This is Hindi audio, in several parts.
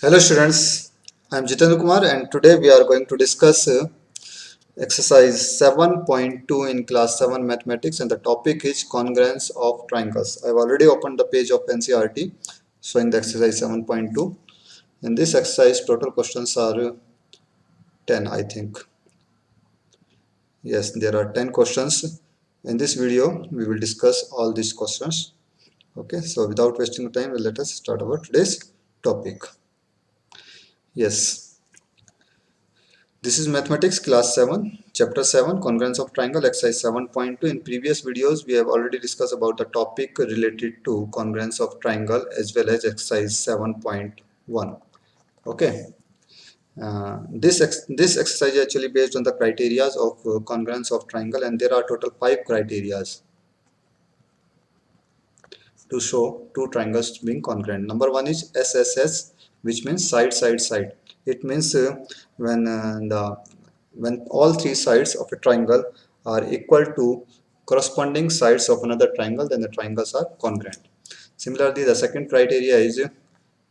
Hello students, I am Jitendra Kumar and today we are going to discuss exercise 7.2 in class 7 mathematics, and the topic is congruence of triangles. I have already opened the page of NCERT showing the exercise 7.2. In this exercise total questions are 10, I think. Yes, there are 10 questions. In this video we will discuss all these questions. Okay, so without wasting time, let us start our today's topic. Yes. This is mathematics class 7, chapter 7, congruence of triangle, exercise 7.2. In previous videos, we have already discussed about the topic related to congruence of triangle as well as exercise 7.1. Okay. This exercise is actually based on the criteria of congruence of triangle, and there are total 5 criteria to show two triangles being congruent. Number one is SSS, which means side, side, side. It means when when all three sides of a triangle are equal to corresponding sides of another triangle, then the triangles are congruent. Similarly, the second criteria is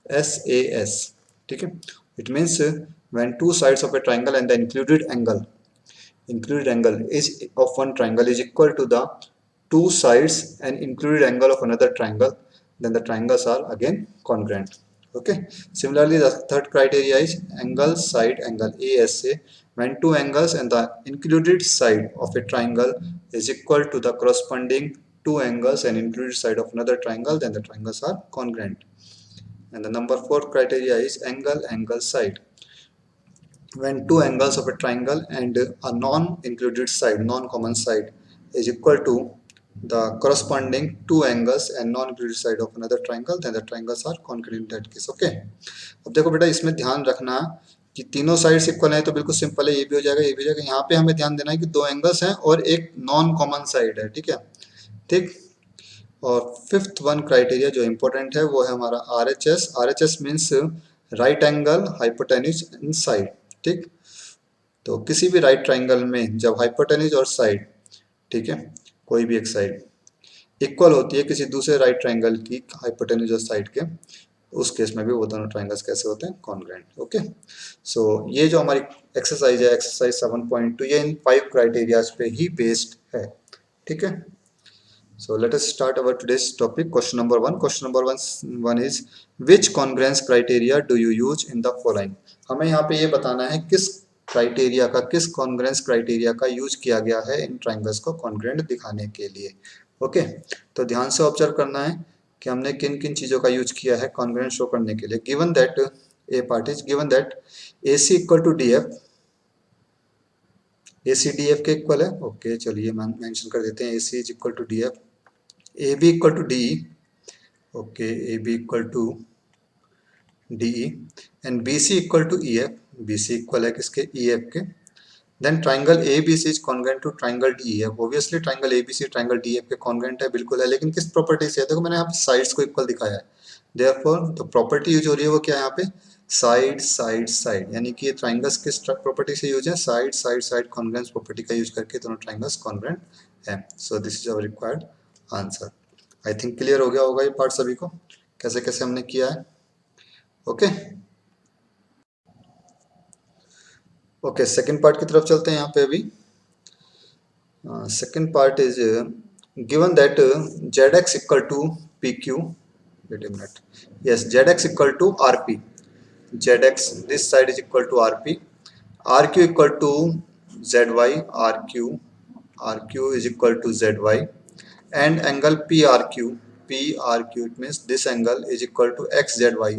SAS. Okay? It means when two sides of a triangle and the included angle is of one triangle is equal to the two sides and included angle of another triangle, then the triangles are again congruent. Okay. Similarly, the third criteria is angle side angle, ASA. When two angles and the included side of a triangle is equal to the corresponding two angles and included side of another triangle, then the triangles are congruent. And the number four criteria is angle angle side. When two angles of a triangle and a non-included side, non-common side is equal to the corresponding two angles and non-included side of another triangle, then the triangles are congruent in that case. Okay. अब देखो बेटा, इसमें ध्यान रखना कि तीनों साइड्स इक्वल है तो बिल्कुल सिंपल है, ये भी हो जाएगा ये भी हो जाएगा। यहाँ पे हमें ध्यान देना है कि दो एंगल्स हैं और एक नॉन कॉमन साइड है। ठीक है, ठीक। और फिफ्थ वन क्राइटेरिया जो इम्पोर्टेंट है वो है हमारा RHS। RHS means right angle hypotenuse in side. ठीक, तो किसी भी राइट ट्राइंगल में जब हाइपोटेन्यूज और साइड, ठीक है, कोई भी एक साइड इक्वल होती है किसी दूसरे राइट ट्राइंगल की हाइपोटेन्यूज और साइड के, उस केस में भी वो दोनों ट्राइंगल्स कैसे होते हैं, कॉन्ग्रुएंट। ओके, सो ये जो हमारी एक्सरसाइज है, एक्सरसाइज 7.2, ये इन 5 क्राइटेरियाज पे ही बेस्ड है। ठीक है, so let us start our today's topic. Question number one. Question number one is which congruence criteria do you use in the following? हमें यहाँ पे ये बताना है किस क्राइटेरिया का, किस कॉन्ग्रुएंस क्राइटेरिया का यूज किया गया है इन ट्राइंगल्स को कॉन्ग्रुएंट दिखाने के लिए। ओके, तो ध्यान से ऑब्जर्व करना है कि हमने किन किन चीजों का यूज किया है कॉन्ग्रुएंट शो करने के लिए। Given that a part is given that AC equal to DF, AC DF के इक्वल है। ओके, चलिए मेंशन कर देते हैं AC is equal to DF, AB equal to DE, okay, AB equal to DE, and BC equal to EF, BC equal है किसके, EF के। Then triangle ABC is congruent to triangle DEF, obviously triangle ABC triangle DEF के congruent है, बिल्कुल है, लेकिन किस प्रॉपर्टी से है, देखो मैंने यहाँ पे साइड्स को इक्वल दिखाया है, therefore तो प्रॉपर्टी यूज हो रही है वो क्या है यहाँ पे, साइड साइड साइड, यानी कि ये ट्राइंगल्स किस प्रॉपर्टी से यूज है, side side side congruence property का यूज करके दोनों ट्राइंगल्स कॉन्ग्रुएंट है। So this is our required answer. I think clear हो गया होगा ये पार्ट सभी को, कैसे कैसे हमने किया है। ओके, ओके, सेकंड पार्ट की तरफ चलते हैं यहाँ पे अभी। Second part is given that ZX equal to PQ, wait a minute, yes, ZX equal to RP, ZX this side is equal to RP, RQ equal to ZY, RQ is equal to ZY, and angle PRQ, it means this angle is equal to XZY,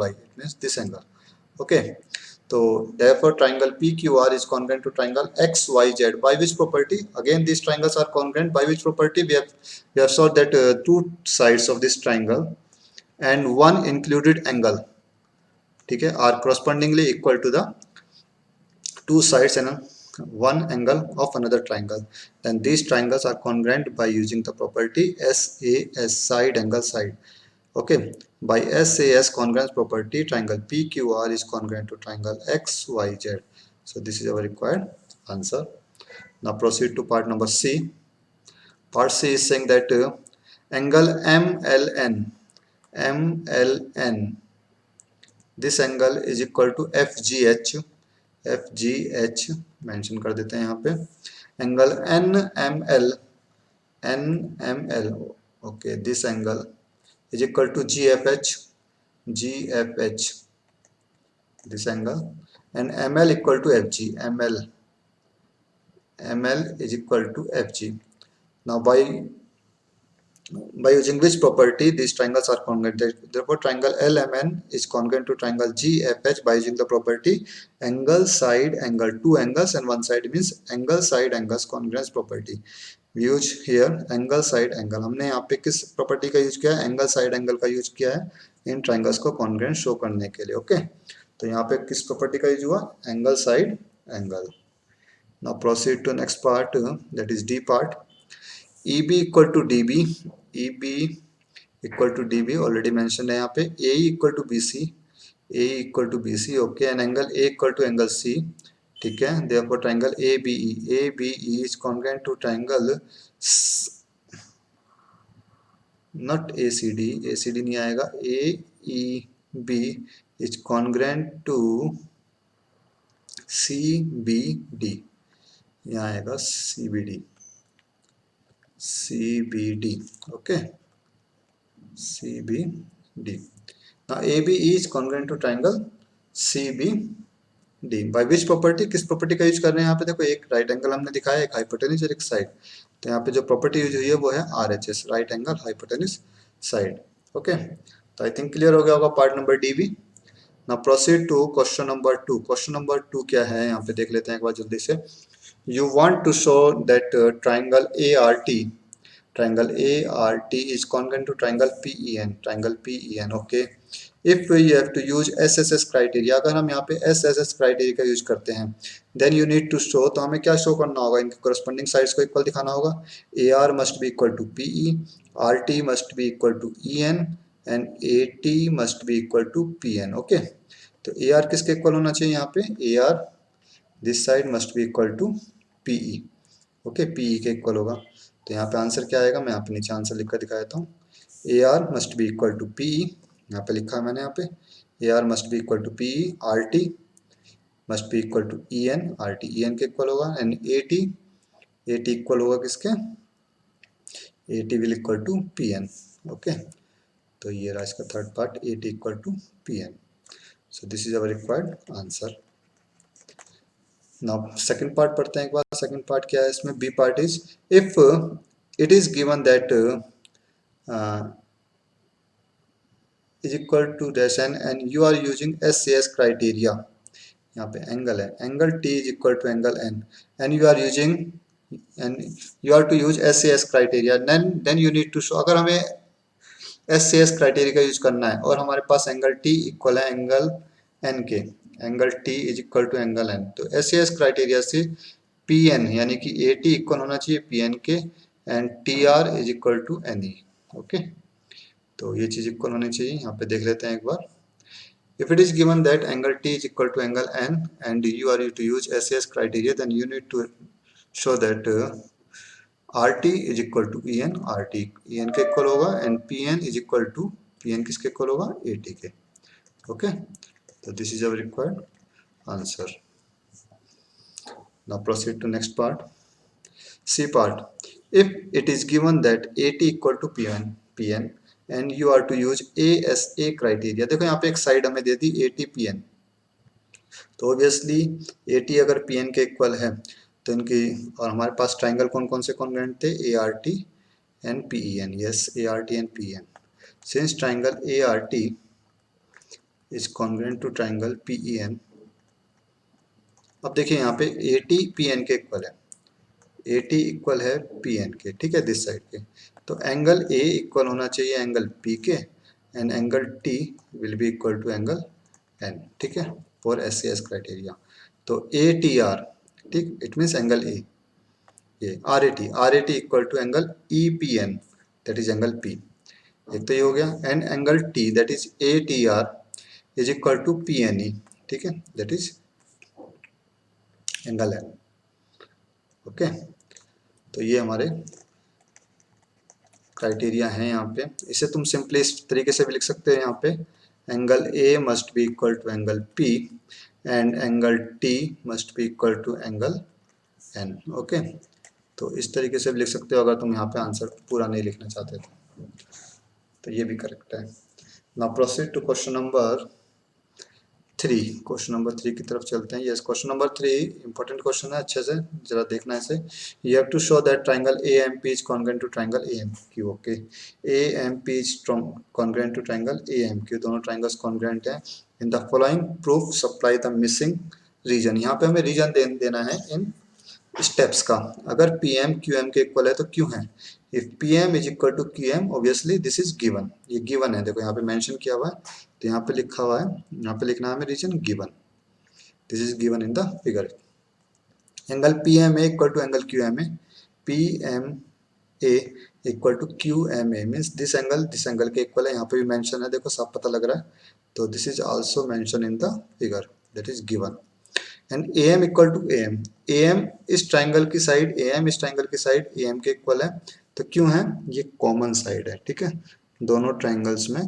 it means this angle. Okay, so therefore triangle PQR is congruent to triangle XYZ by which property? Again these triangles are congruent by which property? We have saw that two sides of this triangle and one included angle, ठीक है, are correspondingly equal to the two sides and one angle of another triangle, then these triangles are congruent by using the property SAS, side angle side. Okay, by SAS congruence property triangle PQR is congruent to triangle XYZ. So this is our required answer. Now proceed to part number C. Part C is saying that angle MLN this angle is equal to F G H, F G H mention कर देते हैं यहाँ पे, angle N M L, N M L, okay, this angle is equal to G F H, G F H, this angle, and ml equal to fg, ml is equal to fg. Now by using which property these triangles are congruent? Therefore triangle LMN is congruent to triangle GFH by using the property angle side angle, two angles and one side means angle side angles congruence property. We use here angle side angle. हमने यहाँ पे किस प्रॉपर्टी का यूज किया है? एंगल साइड एंगल का यूज किया है इन ट्राइंगल्स को कॉन्ग्रुएंट शो करने के लिए। ओके, तो यहाँ पे किस प्रॉपर्टी का यूज हुआ? Angle side angle. Now proceed to next part, that is D part. EB equal to DB, EB equal to DB already mention है यहाँ पे। AE equal to BC, AE equal to BC, okay, and angle A equal to angle C, ठीक है। Therefore triangle ABE, ABE is congruent to triangle not ACD, ACD नहीं आएगा, AEB is congruent to CBD, यहाँ आएगा CBD, CBD, okay, CBD. Now ABE is congruent to triangle CBD. By which property? किस प्रॉपर्टी का यूज कर रहे हैं यहाँ पे? देखो, एक राइट एंगल हमने दिखाया, एक हाइपोटेन्यूज और एक साइड। तो यहाँ पे जो प्रॉपर्टी यूज हुई है वो है RHS, right angle hypotenuse side. Okay, तो आई थिंक क्लियर हो गया होगा पार्ट नंबर डी भी। Now proceed to question number 2। Question number 2 क्या है यहाँ पे देख लेते हैं एक बार जल्दी से। You want to show that triangle ART is congruent to triangle PEN, okay. If we have to use SSS criteria, अगर हम यहाँ पे SSS criteria का यूज करते हैं, then you need to show, तो हमें क्या शो करना होगा? इनके corresponding sides को इक्वल दिखाना होगा। AR must be equal to PE, RT must be equal to EN and AT must be equal to PN, okay। तो AR किसके इक्वल होना चाहिए यहाँ पे? AR this side must be equal to PE, okay, PE के इक्वल होगा। तो यहाँ पे आंसर क्या आएगा? मैं यहाँ पे नीचे आंसर लिख कर दिखा देता हूँ। AR must be equal to PE, यहाँ पे लिखा है मैंने, यहाँ पे AR must be equal to PE, RT must be equal to EN, RT EN के इक्वल होगा, एंड AT इक्वल होगा किसके? AT will equal to PN, okay. तो ये रहा इसका third part, AT equal to PN। So this is our required answer. Now second part पढ़ते हैं एक बार। सेकंड पार्ट क्या है इसमें? B part is, if it is given that is equal to dash N you are using SCS criteria, यहाँ पे एंगल है, angle T is equal to angle N and you are using and you are to use SCS criteria, then you need to show, अगर हमें SCS क्राइटेरिया का यूज करना है और हमारे पास एंगल T इक्वल है एंगल N के, angle T is equal to angle N, तो SCS क्राइटेरिया से PN यानी कि AT इक्वल होना चाहिए PN के and TR is equal to NE, okay. तो ये चीज इक्वल होनी चाहिए। यहाँ पे देख लेते हैं एक बार। If it is given that angle T is equal to angle N and you are to use SCS criteria, then you need to show that RT is equal to EN, RT EN के इक्वल होगा and PN is equal to PN किसके इक्वल होगा? AT के, ओके। तो this is our required answer. Now proceed to next part, C part. If it is given that AT equal to PN and you are to use ASA criteria, देखो यहाँ पे एक साइड हमें दे दी AT PN, तो ऑब्वियसली AT अगर PN के इक्वल है तो इनकी, और हमारे पास ट्राइंगल कौन कौन से कॉन्ग्रुएंट थे? ART and PEN, yes, ART and PN. Since triangle ART is congruent to triangle PEN, अब देखिए यहाँ पे AT PN के इक्वल है, AT इक्वल है PN के, ठीक है, दिस साइड के, तो एंगल A इक्वल होना चाहिए एंगल P के and angle T will be equal to angle N, ठीक है, फॉर SCS क्राइटेरिया। तो ATR, ठीक, इट मीन्स एंगल A, ये RAT equal to angle EPN that is angle P, एक तो ये हो गया, and angle T that is ATR is equal to PNE, ठीक है, that is angle N, okay. तो ये हमारे क्राइटेरिया हैं यहाँ पे। इसे तुम सिंपली इस तरीके से भी लिख सकते हो यहाँ पे, angle A must be equal to angle P and angle T must be equal to angle N. Okay, तो इस तरीके से भी लिख सकते हो अगर तुम यहाँ पे आंसर पूरा नहीं लिखना चाहते तो ये भी करेक्ट है। Now proceed to question number 3। Question number 3 की तरफ चलते हैं। Yes, question number 3 important question है, अच्छे से जरा देखना है इसे। You have to show that triangle A M P is congruent to triangle A M Q. Okay, A M P is congruent to triangle A M Q, दोनों ट्राइंगल्स कॉन्ग्रुएंट हैं। In the following proof supply the missing reason. यहाँ पे हमें रीजन देना है इन स्टेप्स का। अगर पी एम क्यू एम के इक्वल है तो क्यों है। If P M is equal to Q M obviously this is given, ये गिवन है, देखो यहाँ पे मेंशन किया हुआ है, तो यहाँ पे लिखा हुआ है, यहाँ पे लिखना है हमें reason given, this is given in the figure. Angle P M A equal to angle Q M A, P M A equal to Q M A means this angle के इक्वल है, यहाँ पे भी मेंशन है, देखो सब पता लग रहा है, तो this is also mention in the figure, that is given. And A M equal to A M, A M इस ट्राइंगल की साइड, ए एम इस ट्राइंगल की साइड ए एम के इक्वल है, तो क्यों है, ये कॉमन साइड है, ठीक है, दोनों ट्राइंगल्स में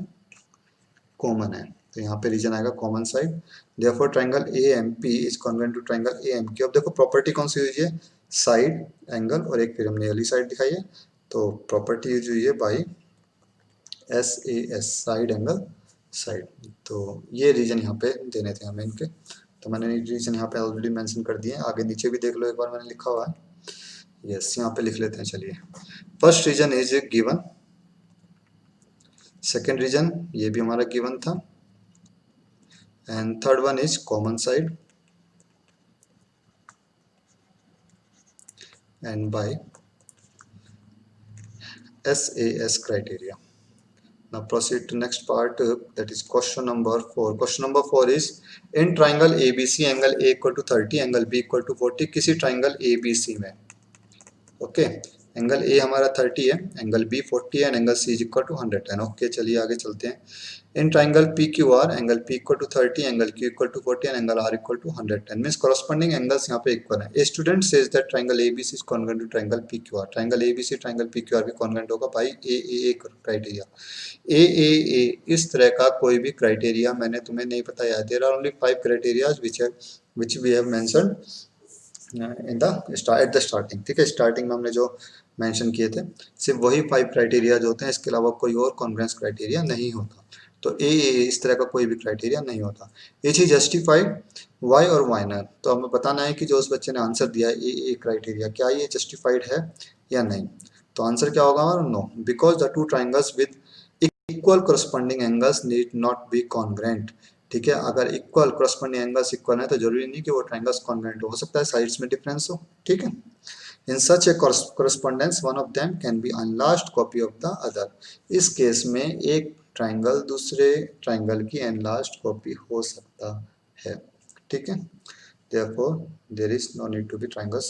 कॉमन है, तो यहाँ पे रीजन आएगा common side. Therefore triangle A M P is congruent to triangle A M Q. अब देखो प्रॉपर्टी कौन सी हुई है, साइड एंगल, और एक फिर हमने अगली साइड दिखाई है, तो प्रॉपर्टी यूज हुई है by S A S, side angle side, तो ये रीजन यहाँ पे देने थे हमें इनके, तो मैंने रीजन यहाँ पे ऑलरेडी मेंशन कर दिए, आगे नीचे भी देख लो एक बार, मैंने लिखा हुआ है। यस, यहाँ पे लिख लेते हैं, चलिए। First reason is given, second reason ये भी हमारा गिवन था, and third one is common side and by SAS criteria. Now proceed to next part, that is question number 4. Question number 4 is in triangle ABC angle A equal to 30, angle B equal to 40, किसी triangle ABC में, ओके, एंगल ए हमारा 30 है, एंगल बी 40 है, and angle C is equal to 110। Okay, चलिए आगे चलते हैं। In triangle P Q R, angle P equal to 30, angle Q equal to 40 and angle R equal to 110 means corresponding angles यहाँ पे इक्वल है। A student says that triangle ABC is congruent to triangle P Q R, triangle ABC triangle P Q are भी कॉन्ग्रुएंट होगा बाई ए क्राइटेरिया। ए इस तरह का कोई भी क्राइटेरिया मैंने तुम्हें नहीं बताया, there are only 5 criterias which we have mentioned in the at the starting, ठीक है, स्टार्टिंग में हमने जो मेंशन किए थे सिर्फ वही 5 क्राइटेरिया जो होते हैं, इसके अलावा कोई और कॉन्ग्रुएंस क्राइटेरिया नहीं होता, तो ए इस तरह का कोई भी क्राइटेरिया नहीं होता। इज ही जस्टिफाइड, वाई और वाई नॉट, तो हमें बताना है कि जो उस बच्चे ने आंसर दिया है ए क्राइटेरिया, क्या ये जस्टिफाइड है या नहीं, तो आंसर क्या होगा हमारा, no, because the two triangles with equal corresponding angles need not be congruent, ठीक है, अगर इक्वल corresponding एंगल्स इक्वल है तो जरूरी नहीं कि वो ट्राइंगल्स कॉन्ग्रुएंट हो सकता है साइड्स में डिफरेंस हो, ठीक है। In such a correspondence, one of them can be enlarged copy of the other. इस केस में एक ट्राइंगल दूसरे ट्राइंगल की enlarged कॉपी हो सकता है, ठीक है। Therefore, there is no need to be triangles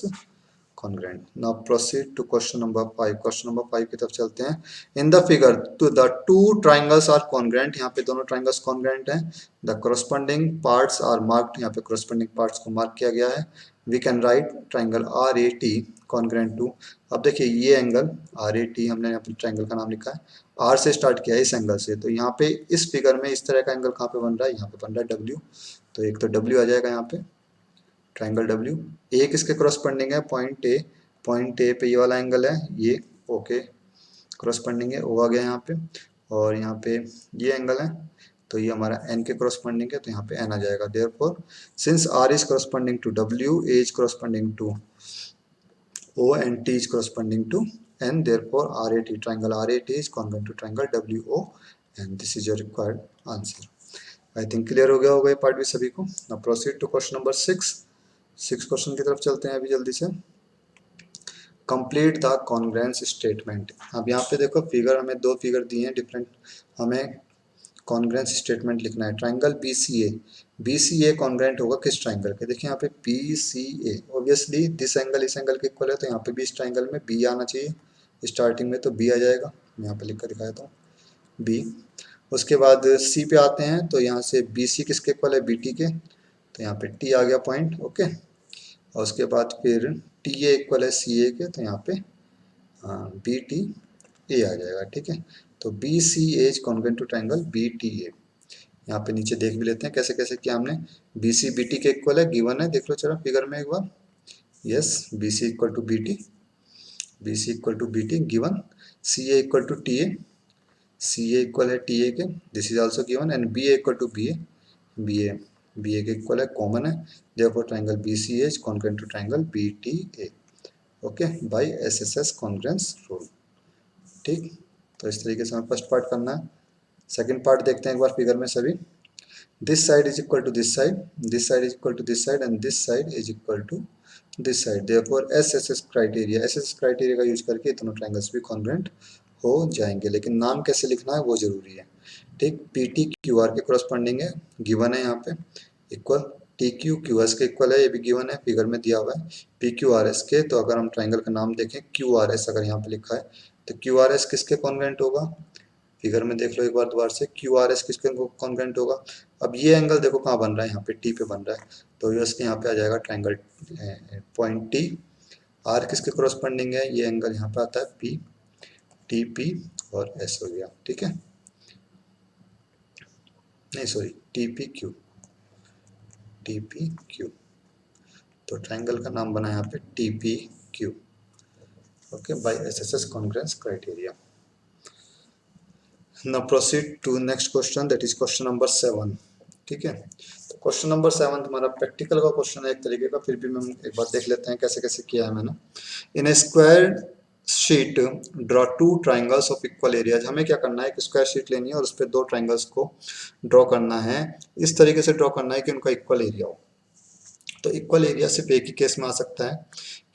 congruent. Now proceed to question number 5. Question number 5 की तरफ चलते हैं। In the figure, to the two triangles are congruent. यहाँ पे दोनों triangles congruent हैं। The corresponding parts are marked. यहाँ पे corresponding parts को mark किया गया है। We can write triangle RAT congruent to, अब देखिए ये एंगल RAT हमने यहाँ पे ट्राइंगल का नाम लिखा है, R से स्टार्ट किया है इस एंगल से, तो यहाँ पे इस फिगर में इस तरह का एंगल कहाँ पे बन रहा है, यहाँ पे बन रहा है W, तो एक तो W आ जाएगा यहाँ पे, ट्राइंगल W। ए किसके क्रॉसपेंडिंग है, पॉइंट ए पे ये वाला एंगल है, ये ओके क्रॉसपेंडिंग है, ओ आ गया यहाँ पे, और यहाँ पे ये एंगल है, तो ये हमारा एन के क्रॉसपेंडिंग है, तो यहाँ पे एन आ जाएगा। Therefore since R is corresponding to W, A is corresponding to O and T is corresponding to N, therefore R A T, triangle R A T is congruent to triangle W O and this is your required answer. I think clear हो गया होगा ये पार्ट भी सभी को। Now proceed to question number 6 question की तरफ चलते हैं अभी जल्दी से। Complete the congruence statement. अब यहाँ पे देखो फिगर, हमें दो फिगर दिए हैं डिफरेंट, हमें कॉन्ग्रुएंस स्टेटमेंट लिखना है। Triangle B C A congruent होगा किस ट्राइंगल के, देखिए यहाँ पे B C A, obviously this angle इस एंगल के इक्वल है, तो यहाँ पे भी इस ट्राइंगल में बी आना चाहिए स्टार्टिंग में, तो बी आ जाएगा, मैं यहाँ पे लिख कर दिखाया था बी। उसके बाद सी पे आते हैं, तो यहाँ से बी सी किसके इक्वल है, बी टी के, तो यहाँ पे टी आ गया पॉइंट, ओके। और उसके बाद फिर टी ए इक्वल है सी ए के, तो यहाँ पे बी टी ए आ जाएगा, ठीक है। तो B C A is congruent to triangle B T A. यहाँ पे नीचे देख भी लेते हैं कैसे कैसे किया हमने। बी सी बी टी के इक्वल है, गिवन है, देख लो जरा फिगर में एक बार। Yes, B C equal to B T, B C equal to B T given, C A equal to T A, C A equal है टी ए के, this is also given, and B A equal to B A, B A B A के इक्वल है, कॉमन है, therefore triangle B C A is congruent to triangle B T A, okay, by S S S congruence rule. ठीक, तो इस तरीके से हमें फर्स्ट पार्ट करना है। सेकंड पार्ट देखते हैं एक बार फिगर में सभी। This side is equal to this side, this side is equal to this side, and this side is equal to this side, therefore S S S criteria, S S S criteria का यूज करके दोनों ट्रायंगल्स भी कॉन्ग्रुएंट हो जाएंगे, लेकिन नाम कैसे लिखना है वो जरूरी है। ठीक, पी टी क्यू आर के क्रॉसपोंडिंग है, गिवन है यहाँ पे, equal T Q Q S के इक्वल है, ये भी गिवन है, फिगर में दिया हुआ है, पी क्यू आर एस के। तो अगर हम ट्रायंगल का नाम देखें क्यू आर एस, अगर यहाँ पे लिखा है तो क्यू आर एस किसके कॉन्ग्रुएंट होगा, फिगर में देख लो एक बार दोबारा से, क्यू आर एस किसके कॉन्ग्रुएंट होगा। अब ये एंगल देखो कहाँ बन रहा है, यहाँ पे टी पे बन रहा है, तो ये उसके यहाँ पे आ जाएगा ट्रायंगल पॉइंट टी। आर किसके क्रॉसपोंडिंग है, ये एंगल यहाँ पे आता है पी, टी पी और एस हो गया। ठीक है, नहीं sorry, T P Q, T P Q, तो ट्रायंगल का नाम बना यहाँ पे T P Q, okay, by S S S congruence criteria. Now proceed to next question, that is question number 7। ठीक है, तो क्वेश्चन नंबर 7 हमारा प्रैक्टिकल का क्वेश्चन है एक तरीके का, फिर भी हम एक बार देख लेते हैं कैसे कैसे किया है मैंने। In a square sheet draw two triangles of equal areas, हमें क्या करना है, एक स्क्वायर शीट लेनी है और उस पर दो ट्राइंगल्स को ड्रॉ करना है, इस तरीके से ड्रॉ करना है कि उनका इक्वल एरिया हो। तो इक्वल एरिया सिर्फ एक ही केस में आ सकता है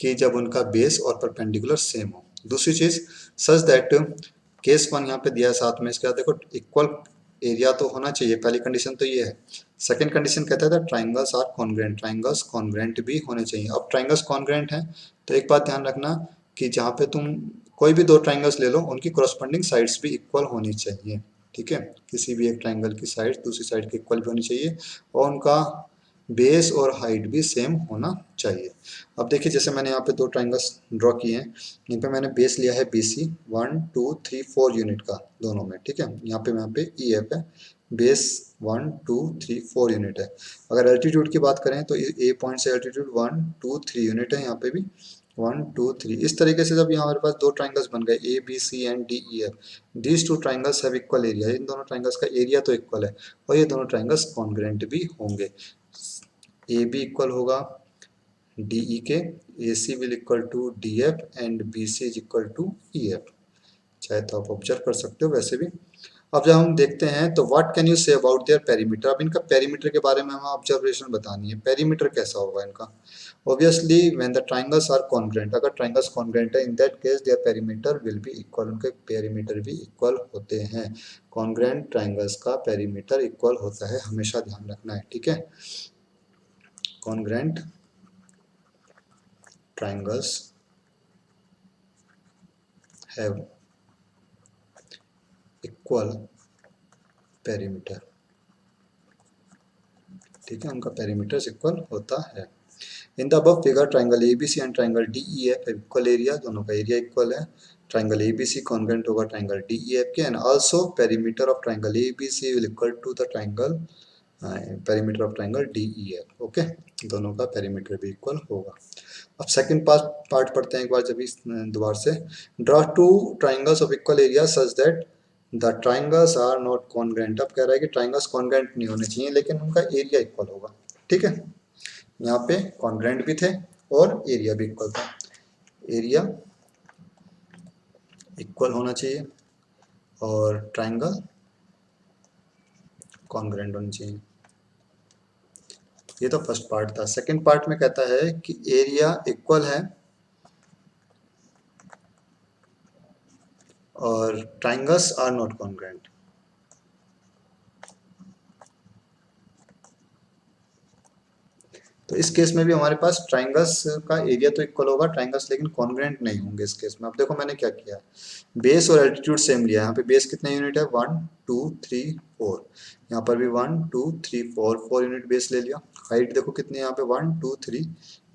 कि जब उनका बेस और परपेंडिकुलर सेम हो। दूसरी चीज, सच दैट, केस 1 यहाँ पे दिया है साथ में, इसके बाद देखो इक्वल एरिया तो होना चाहिए, पहली कंडीशन तो ये है। सेकंड कंडीशन कहता है triangles are congruent, triangles congruent भी होने चाहिए। अब ट्राइंगल्स कॉन्ग्रुएंट हैं तो एक बात ध्यान रखना कि जहाँ पे तुम कोई भी दो ट्राइंगल्स ले लो, उनकी कॉरस्पॉन्डिंग साइड्स भी इक्वल होनी चाहिए। ठीक है, किसी भी एक ट्राइंगल की साइड दूसरी साइड के इक्वल भी होनी चाहिए और उनका बेस और हाइट भी सेम होना चाहिए। अब देखिए जैसे मैंने यहाँ पे दो ट्राइंगल्स ड्रॉ किए हैं, इन पे मैंने बेस लिया है बी सी 1 2 3 4 यूनिट का दोनों में। ठीक है, यहाँ पे ई एफ है, बेस 1 2 3 4 यूनिट है। अगर एल्टीट्यूड की बात करें तो ए पॉइंट से एल्टीट्यूड 1 2 3 यूनिट है, यहाँ पे भी 1 2 3। इस तरीके से जब यहाँ हमारे पास दो ट्राइंगल्स बन गए A B C and D E F, these two triangles have equal area, इन दोनों ट्राइंगल्स का एरिया तो इक्वल है और ये दोनों ट्राइंगल्स कॉन्ग्रुएंट भी होंगे। ए बी इक्वल होगा डी ई के, A C will equal to D F and B C is equal to E F, चाहे तो आप ऑब्जर्व कर सकते हो वैसे भी। अब जब हम देखते हैं तो what can you say about their perimeter, अब इनका पेरीमीटर के बारे में हमें ऑब्जर्वेशन बतानी है, पेरीमीटर कैसा होगा इनका। Obviously when the triangles are congruent, अगर ट्राइंगल्स कॉन्ग्रुएंट है in that case their perimeter will be equal, उनके पेरीमीटर भी इक्वल होते हैं। कॉन्ग्रुएंट ट्राइंगल्स का पेरीमीटर इक्वल होता है, हमेशा ध्यान रखना है। ठीक है, congruent triangles have equal perimeter। ठीक है, उनका पेरीमीटर इक्वल होता है। In the above figure triangle ABC and triangle DEF equal area, दोनों का एरिया इक्वल है। ट्राइंगल एबीसी कॉन्ग्रुएंट होगा ट्राइंगल डीईएफ के, and also perimeter of triangle ABC will equal to the triangle perimeter of triangle DEF. Okay, दोनों का पेरीमीटर भी इक्वल होगा। अब सेकंड पार्ट पढ़ते हैं एक बार जब इस दोबारा से। Draw two triangles of equal area such that the triangles are not congruent. अब कह रहा है कि ट्राइंगल्स कॉन्ग्रुएंट नहीं होने चाहिए लेकिन उनका एरिया इक्वल होगा। ठीक है, यहाँ पे कॉन्ग्रुएंट भी थे और एरिया भी इक्वल था, एरिया इक्वल होना चाहिए और ट्राइंगल कॉन्ग्रुएंट होना चाहिए। ये तो फर्स्ट पार्ट था। सेकंड पार्ट में कहता है कि एरिया इक्वल है और ट्राइंगल्स आर नॉट कॉन्ग्रुएंट। तो इस केस में भी हमारे पास ट्राइंगल्स का एरिया तो इक्वल होगा, ट्राइंगल्स लेकिन कॉन्ग्रुएंट नहीं होंगे इस केस में। अब देखो मैंने क्या किया, बेस और एल्टीट्यूड सेम लिया। यहाँ पे बेस कितने यूनिट है, 1 2 3 4, यहाँ पर भी 1 2 3 4 यूनिट बेस ले लिया। हाइट देखो कितनी है यहाँ पे 1 2 3,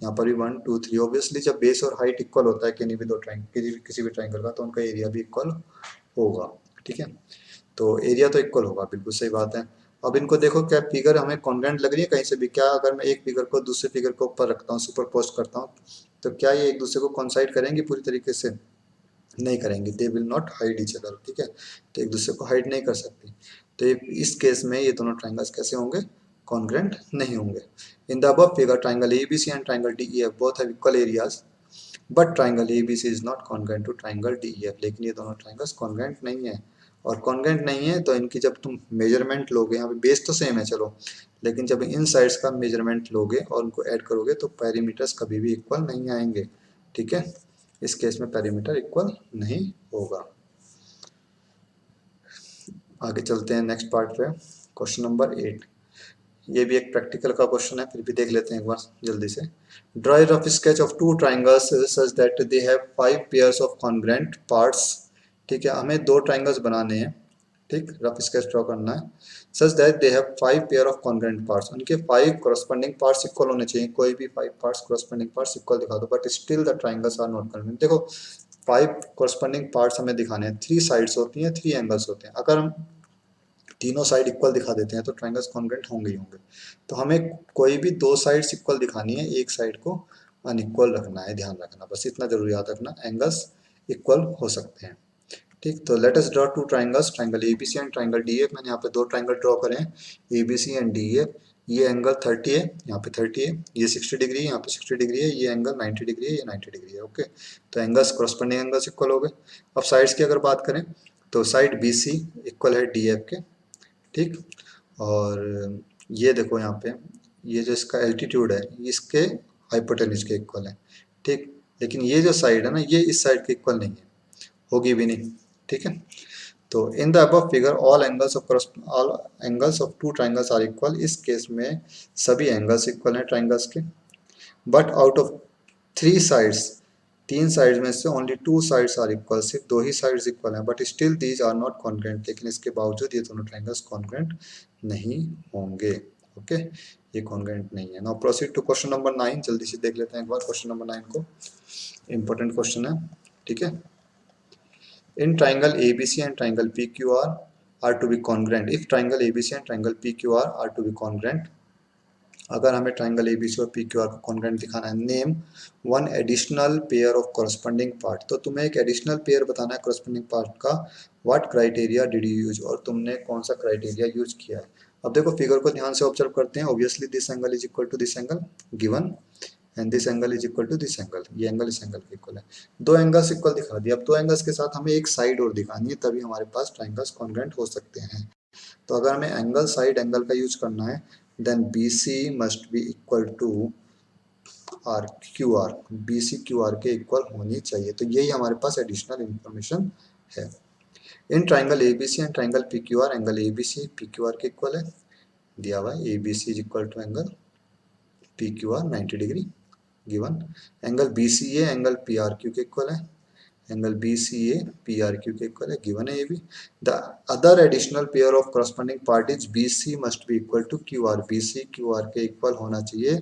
यहाँ पर भी 1 2 3। ऑब्वियसली जब बेस और हाइट इक्वल होता है किसी भी दो ट्राइंगल, किसी भी ट्राइंगल का, तो उनका एरिया भी इक्वल होगा। ठीक है, तो एरिया तो इक्वल होगा, बिल्कुल सही बात है। अब इनको देखो, क्या फिगर हमें कॉन्ग्रेंट लग रही है कहीं से भी? क्या अगर मैं एक फिगर को दूसरे फिगर के ऊपर रखता हूँ, सुपर पोस्ट करता हूँ, तो क्या ये एक दूसरे को कॉन्साइड करेंगे पूरी तरीके से? नहीं करेंगे, they will not hide each other, ठीक है, तो एक दूसरे को हाइड नहीं कर सकती। तो इस केस में ये दोनों ट्राइंगल्स कैसे होंगे? कॉन्ग्रेंट नहीं होंगे। In the above figure triangle ABC and triangle DEF both have equal areas, but triangle ABC is not congruent to triangle DEF, लेकिन ये दोनों ट्राइंगल्स कॉन्ग्रेंट नहीं है। और कॉन्ग्रेंट नहीं है तो इनकी जब तुम मेजरमेंट लोगे, यहाँ पे बेस तो सेम है चलो, लेकिन जब इन साइड्स का मेजरमेंट लोगे और उनको ऐड करोगे तो पैरीमीटर्स कभी भी इक्वल नहीं आएंगे, ठीक है, इस केस में पैरीमीटर इक्वल नहीं होगा। आगे चलते हैं नेक्स्ट पार्ट पे, क्वेश्चन नंबर 8। ये भी एक प्रैक्टिकल का क्वेश्चन है, फिर भी देख लेते हैं एक बार जल्दी से। Draw a rough sketch of two triangles such that they have 5 pairs of congruent parts. ठीक है, हमें दो ट्राइंगल्स बनाने हैं, ठीक, रफ स्केच ड्रॉ करना है। Such that they have 5 pair of congruent parts, उनके 5 कोरस्पॉन्डिंग पार्ट्स इक्वल होने चाहिए, कोई भी 5 पार्ट्स कोरस्पॉन्डिंग पार्ट्स इक्वल दिखा दो, but still the triangles are not congruent. देखो 5 कोरस्पॉन्डिंग पार्ट्स हमें दिखाने हैं, 3 साइड्स होती हैं, 3 एंगल्स होते हैं, अगर हम तीनों साइड इक्वल दिखा देते हैं तो ट्राइंगल्स कॉन्ग्रेंट होंगे ही होंगे। तो हमें कोई भी दो साइड्स इक्वल दिखानी है, एक साइड को अनइक्वल रखना है, ध्यान रखना, बस इतना जरूर याद रखना, एंगल्स इक्वल हो सकते हैं, ठीक। तो let us draw two triangles, triangle ABC and triangle DF. मैंने यहाँ पे दो ट्राइंगल ड्रॉ करे हैं, एबीसी एंड डीएफ। ये एंगल 30 है, यहाँ पे 30 है, ये 60 डिग्री है, यहाँ पे 60 डिग्री है, ये एंगल 90 डिग्री है, ये 90 डिग्री है, ओके। तो एंगल्स corresponding एंगल्स इक्वल हो गए। अब साइड्स की अगर बात करें तो साइड बीसी इक्वल है डीएफ के, ठीक। और ये देखो यहाँ पे, ये जो इसका एल्टीट्यूड है इसके हाइपोटेन्यूज के इक्वल है, ठीक। लेकिन ये जो साइड है ना, ये इस साइड के इक्वल नहीं है, होगी भी नहीं, ठीक है। तो in the above figure all angles of two triangles are equal, इस केस में सभी एंगल्स इक्वल हैं ट्राइंगल्स के, but out of 3 sides, 3 sides में से ओनली 2 साइड्स आर इक्वल, सिर्फ 2 ही साइड्स इक्वल हैं, but still these are not congruent, लेकिन इसके बावजूद ये दोनों ट्राइंगल्स कॉन्ग्रेंट नहीं होंगे, ओके, ये कॉन्ग्रेंट नहीं है। Now proceed to question number 9, जल्दी से देख लेते हैं एक बार क्वेश्चन नंबर 9 को, इंपॉर्टेंट क्वेश्चन है, ठीक है। In triangle ABC and triangle PQR are to be congruent. If triangle ABC and triangle PQR are to be congruent, अगर हमें ट्राइंगल एबीसी और पीक्यूआर को कॉन्ग्रेंट दिखाना है, name one additional pair of corresponding part, तो तुम्हें एक एडिशनल पेयर बताना है कॉरस्पॉन्डिंग पार्ट का। What criteria did you use, और तुमने कौन सा क्राइटेरिया यूज किया है। अब देखो फिगर को ध्यान से ऑब्जर्व करते हैं, obviously this angle is equal to this angle given, and this angle is equal to this angle, ये एंगल इस एंगल के इक्वल है, दो एंगल्स इक्वल दिखा दिया। अब दो एंगल्स के साथ हमें एक साइड और दिखानी है, तभी हमारे पास ट्राइंगल्स कॉन्ग्रेंट हो सकते हैं। तो अगर हमें एंगल साइड एंगल का यूज करना है, then BC must be equal to R Q R, BC QR के इक्वल होनी चाहिए। तो यही हमारे पास एडिशनल इंफॉर्मेशन है। In triangle ABC and triangle PQR, angle ABC PQR के इक्वल है, दिया हुआ है ABC is equal to angle PQR 90 degree given, angle BCA angle PRQ के इक्वल है, एंगल BCA PRQ के इक्वल है, गिवन है ये भी। The other additional pair of corresponding parties BC must be equal to QR, BC QR के इक्वल होना चाहिए,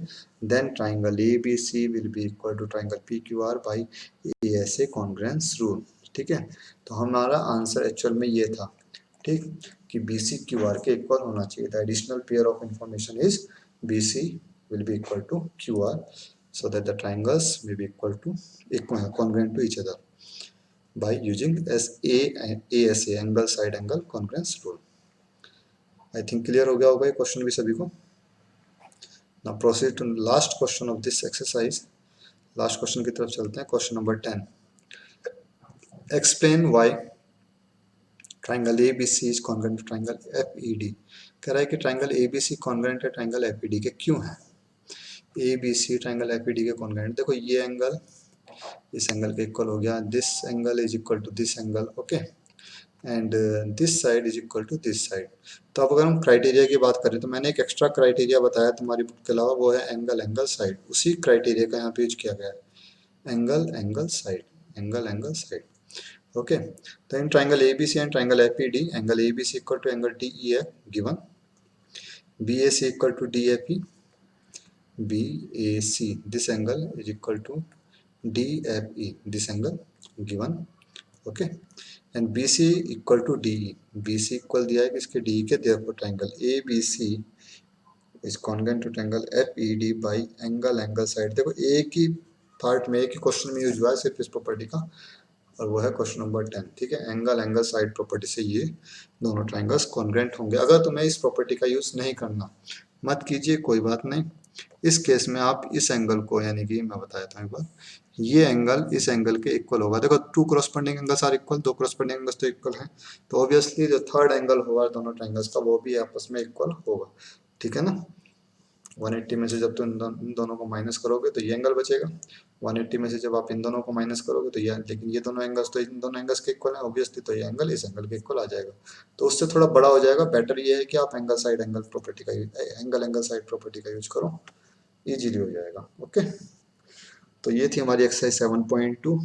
then triangle ABC will be equal to triangle PQR by ASA congruence rule, ठीक है। तो हमारा आंसर एक्चुअल में ये था, ठीक, कि BC QR के इक्वल होना चाहिए। The additional pair of information is BC will be equal to QR so that the triangles may be equal to congruent to each other by using ASA angle side angle congruence rule. I think clear हो गया होगा ये क्वेश्चन भी सभी को। Now proceed to last question of this exercise. Last question की तरफ चलते हैं, question number 10। Explain why triangle ABC is congruent to triangle FED। कह रहा है कि ट्राइंगल ABC congruent है ट्राइंगल FED के, क्यों है। ABC ट्राइंगल FED के कॉन्ग्रेंट, देखो ये एंगल इस एंगल के इक्वल हो गया, this angle is equal to this angle, okay, and this side is equal to this side. तो अब अगर हम क्राइटेरिया की बात करें तो मैंने एक एक्स्ट्रा क्राइटेरिया बताया तुम्हारी बुक के अलावा, वो है एंगल एंगल साइड, उसी क्राइटेरिया का यहाँ पे यूज किया गया है, angle angle side, angle angle side, okay. तो इन triangle ABC and triangle FED, angle ABC equal to angle DEF given, BAC equal to DFE, BAC this angle is equal to DFE this angle given, okay। And B C equal to D E, B C equal दिया है किसके, डी ई के, therefore triangle A B C is congruent to triangle F E D by angle side. देखो एक ही पार्ट में, एक ही क्वेश्चन में यूज हुआ है सिर्फ इस प्रॉपर्टी का, और वो है क्वेश्चन नंबर 10, ठीक है। एंगल साइड प्रॉपर्टी से ये दोनों ट्रायंगल्स कॉन्ग्रुएंट होंगे। अगर तुम्हें इस प्रॉपर्टी का यूज नहीं करना, मत कीजिए, कोई बात नहीं। इस केस में आप इस एंगल को, यानी कि मैं बताया था एक बार, ये एंगल इस एंगल के इक्वल होगा। देखो two corresponding angles are equal, दो कॉरस्पॉन्डिंग एंगल्स तो इक्वल हैं, तो ऑब्वियसली जो थर्ड एंगल होगा दोनों ट्रायंगल्स का वो भी आपस में इक्वल होगा, ठीक है ना। 180 में से जब तुम इन दोनों को माइनस करोगे तो ये एंगल बचेगा, 180 में से जब आप इन दोनों को माइनस करोगे तो ये, लेकिन ये दोनों एंगल्स तो इन दोनों एंगल्स के इक्वल है ऑब्वियसली, तो ये एंगल इस एंगल के इक्वल आ जाएगा। तो उससे थोड़ा बड़ा हो जाएगा, बेटर ये है कि आप एंगल प्रॉपर्टी का एंगल साइड प्रॉपर्टी का यूज करो, इजीली हो जाएगा। ओके, तो ये थी हमारी exercise 7.2।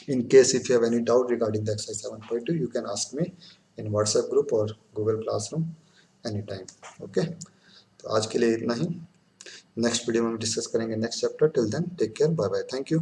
In case if you have any doubt regarding the exercise 7.2 you can ask me in WhatsApp group और Google classroom any time. Okay, तो आज के लिए इतना ही। नेक्स्ट वीडियो में हम डिस्कस करेंगे next chapter. Till then take care, bye bye, thank you.